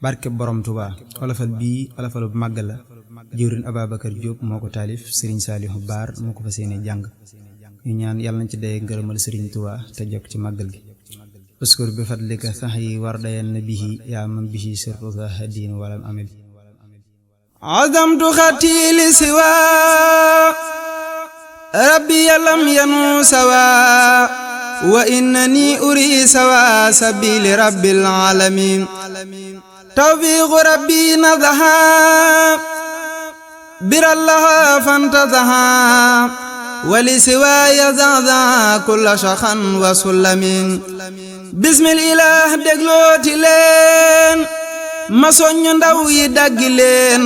barke borom Touba olofal bii olofalu màggal la jëwriñ Ababacar Diop moo ko taalif Serigne Saliou Baar moo ko fas yéene jàng ñu ñaan yàlla nañ ci day ngërëmal Serigne Touba te jokk ci màggal gi uskur bi fadlika sax yi war dayan na bihi yaa man bihi sirruka hadin walam amil azamtu xatili siwa rabbi yalam yanu sawa wa innani uri sawa sabili rabbil alamin توفيق ربي نضحى بر الله فانتزها ولسواي زعزع كل شخا وسلم بسم الإله دقلوتي لين ما سوني ndaw yi daggi leen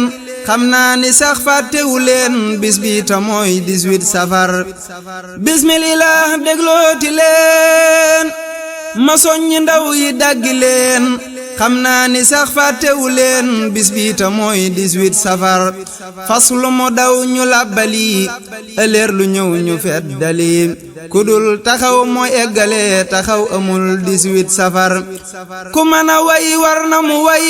xam naa ni sax fàttewu leen bis bi ta mooy 18 safar bismillah déglooti leen ma soññi ndaw yi daggi leen xam naa ni sax fàttewu leen bis bi ta mooy 18 safar faslu mu daw ñu làbbali ëleer lu ñëw ñu fet dali kudul taxaw mooy eggale taxaw amul 18 safar ku mën a way war na mu way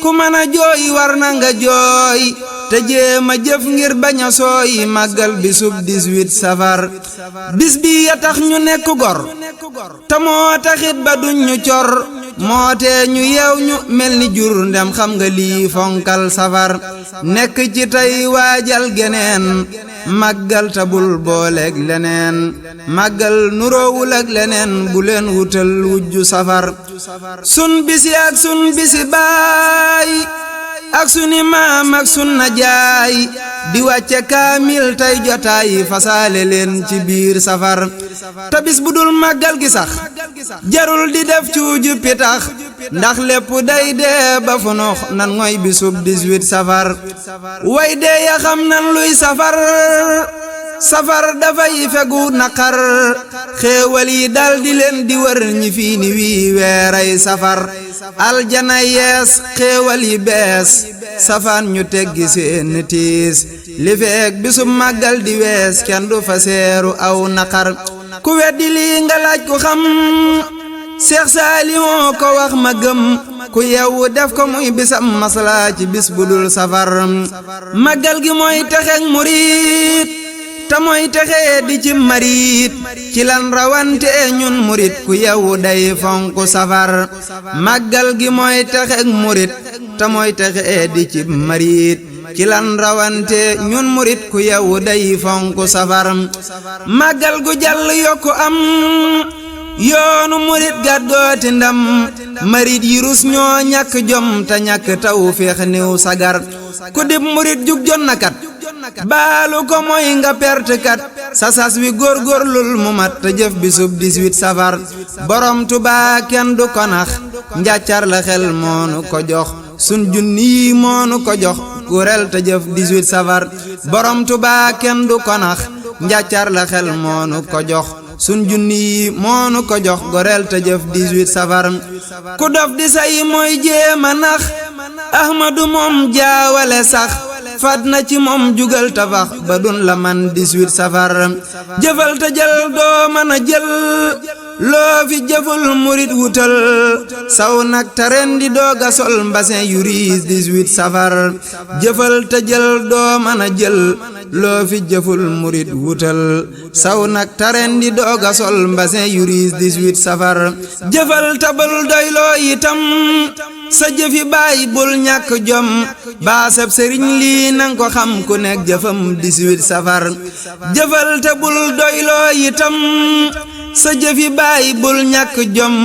ku mën a jooy war na nga jooy te jéema jëf ngir bañ a sooy màggal bisub 18 safar bis bi ya tax ñu nekk gor te moo taxit ba duñ ñu cor moo tee ñu yeew ñu mel ni jur ndem xam nga lii fonkal safar nekk ci tey waajal geneen màggal tabul booleeg leneen màggal nuroowul ak leneen bu leen wutal wujju safar sun bisi ak sun bisi baay ak suni maam ak sun najaay di wàcce kaamil tey jotaay fasaale leen ci biir safar te bis bu dul màggal gi sax jarul di def cuuju pitax ndax lépp day dee ba funux nan ngoy bisub 18 safar way dee ya xam nan luy safar safar dafay fegu naqar xéewal yi dal di leen di wër ñi fii ni wii weeray safar aljana yees xéewal yi bees safaan ñu teggi seen tiis li feek bisub màggal di wees kenn du fa seeru aw naqar ku weddi lii nga laaj ku xam Seex Saaliw ko wax ma gëm ku yewu def ko muy bisam masla ci bis bu dul safar màggal gi mooy texeek murit te mooy texee di ci marit ci lan rawante ñun murit ku yewu day fonku safar màggal gi mooy texeek murit te mooy texee di ci marit ci lan rawante ñun murit ku yewu day fonku safar màggal gu jàll yokku am yoonu murit gàddooti ndam marit yi rus ñoo ñàkk jom te ñàkk taw féex niw sagar ku dib murit jug jon na kat baalu ko mooy nga perte kat sa sas wi góorgóorlul mu mat te jëf bisub 18 safar borom Tuubaa kenn du ko nax njàccar la xel moonu ko jox sun junni yi moonu ko jox kurel te jëf 18 safar borom Tuubaa kenn du ko nax njàccar la xel moonu ko jox sun junni yi moonu ko jox gorel te jëf 18 safar ku dof di say mooy jéema nax ahmadu moom jaawale sax fat na ci moom jugal tafax ba dun la man 18 safar jëfal te jël doo mën a jël loo fi jëful murit wutal saw nag te ren di dooga sol mbasin yu riis 18 safar jëfal te jël doo mën a jël loo fi jëful murit wutal saw nag te ren di dooga sol mbasin yu riis 18 safar jëfal tabal doyloo itam sa jëfi baay bul ñàkk jom baasab sëriñ lii nang ko xam ku nekk jëfam 18 safar jëfal te bul doyloo itam sa jëfi baay bul ñàkk jom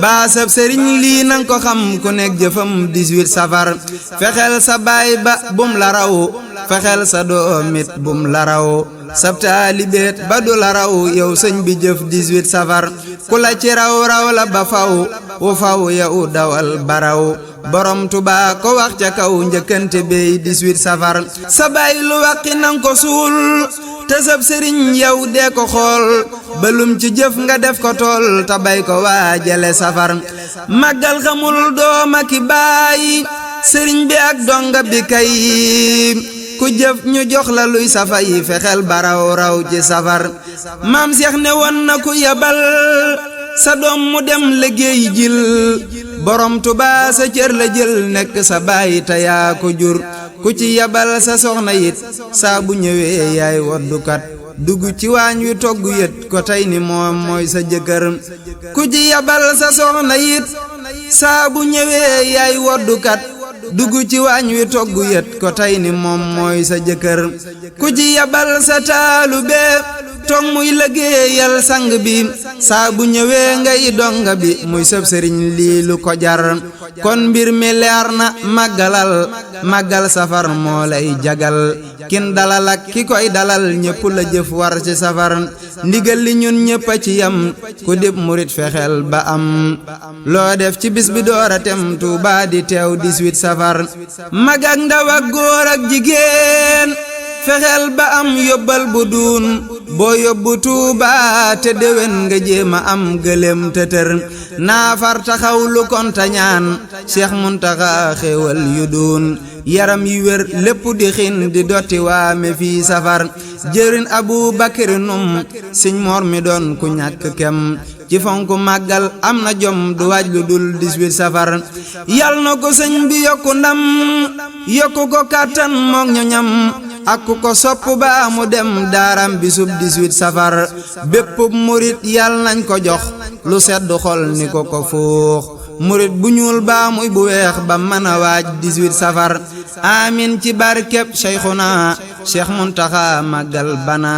baasab sëriñ lii nang ko xam ku nekk jëfam 18 safar fexeel sa baay ba bum la raw fexeel sa doomit bum la raw sab taalibeet ba du la raw yow sëñ bi jëf 18 safar ku la ci raw raw la ba faw wu faw yow dawal baraw borom Tuubaa ko wax ca kaw njëkkante bey 18 safar sa baay lu waqi nang ko suul te sab sëriñ yow dee ko xool balum ci jëf nga def ko tool te bay ko waajale safar màggal xamul dooma ki baay sëriñ bi ak donga bi kay ku jëf ñu jox la luy safa yi fexeel baraw raw ci safar maam Seex ne woon na ku yebal sa doom mu dem liggéey jil borom Tuubaa sa cër la jël nekk sa baay te yaa ko jur ku ci yabal sa soxna it saa bu ñëwee yaay woddukat dugg ci waañ wi togg yët ko tey ni moom mooy sa jëkkër ku ci yabal sa soxna it saa bu ñëwee yaay woddukat dugg ci waañ wi togg yët ko tey ni moom mooy sa jëkkër ku ci yabal sa taalube toog muy liggéeyal sang bi saa bu ñëwee ngay donga bi muy sëb sëriñ lii lu ko jar kon mbir mi leer na màggal safar moo lay jagal kin dalal ak ki koy dalal ñépp la jëf war ci safar ndigal li ñun ñépp a ci yam ku dib murit fexeel ba am loo def ci bis bi doora tem Tuubaa di teew 18 safar mag ak ndaw ak góor ak jigéen fexeel ba am yóbbal bu duun boo yóbbu Tuubaa te déwén nga jéema am gëlem tëtër naafar taxaw lu konta ñaan Cheikh Muntaxa xéewal yu duun yaram yu wér lépp di xin di dotti waame fii safar jërin Abu Bakri num Sëñ Mor mi doon ku ñàkk kem ci fonku màggal am na jom du waaj lu dul 18 safar yal na ko sëñ bi yokku ndam yokku ko kàttan mook ñoñam ak ku ko sopp ba mu dem daaram bisub 18 safar bépp murit yal nañ ko jox lu sedd xol ni ko fuux murit bu ñuul baa muy bu weex ba mën a waaj 18 safar amin ci barkeb Cheikhuna Cheikh Muntaxa màggal bana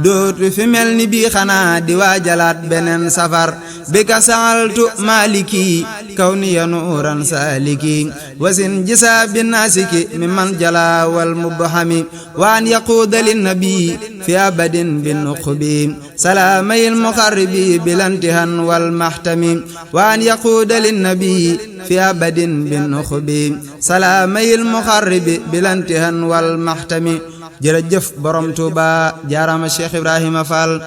dootu fi mel ni bii xanaa di waajalaat beneen safar bi ka saaltu maliki kaw ni yanuuran saaliki wasin jisa bi naasiki mi man jala wal mubhami waan yaquuda linnabi fi abadin bi nuqbi salaamayil muqarribi bilantihan wal mahtami waan yaquuda linnabi fi abadin bi nuqbi salaamayil muqarribi bilantihan wal mahtami jërëjëf borom Tuuba jaarama Cheikh Ibrahima Fall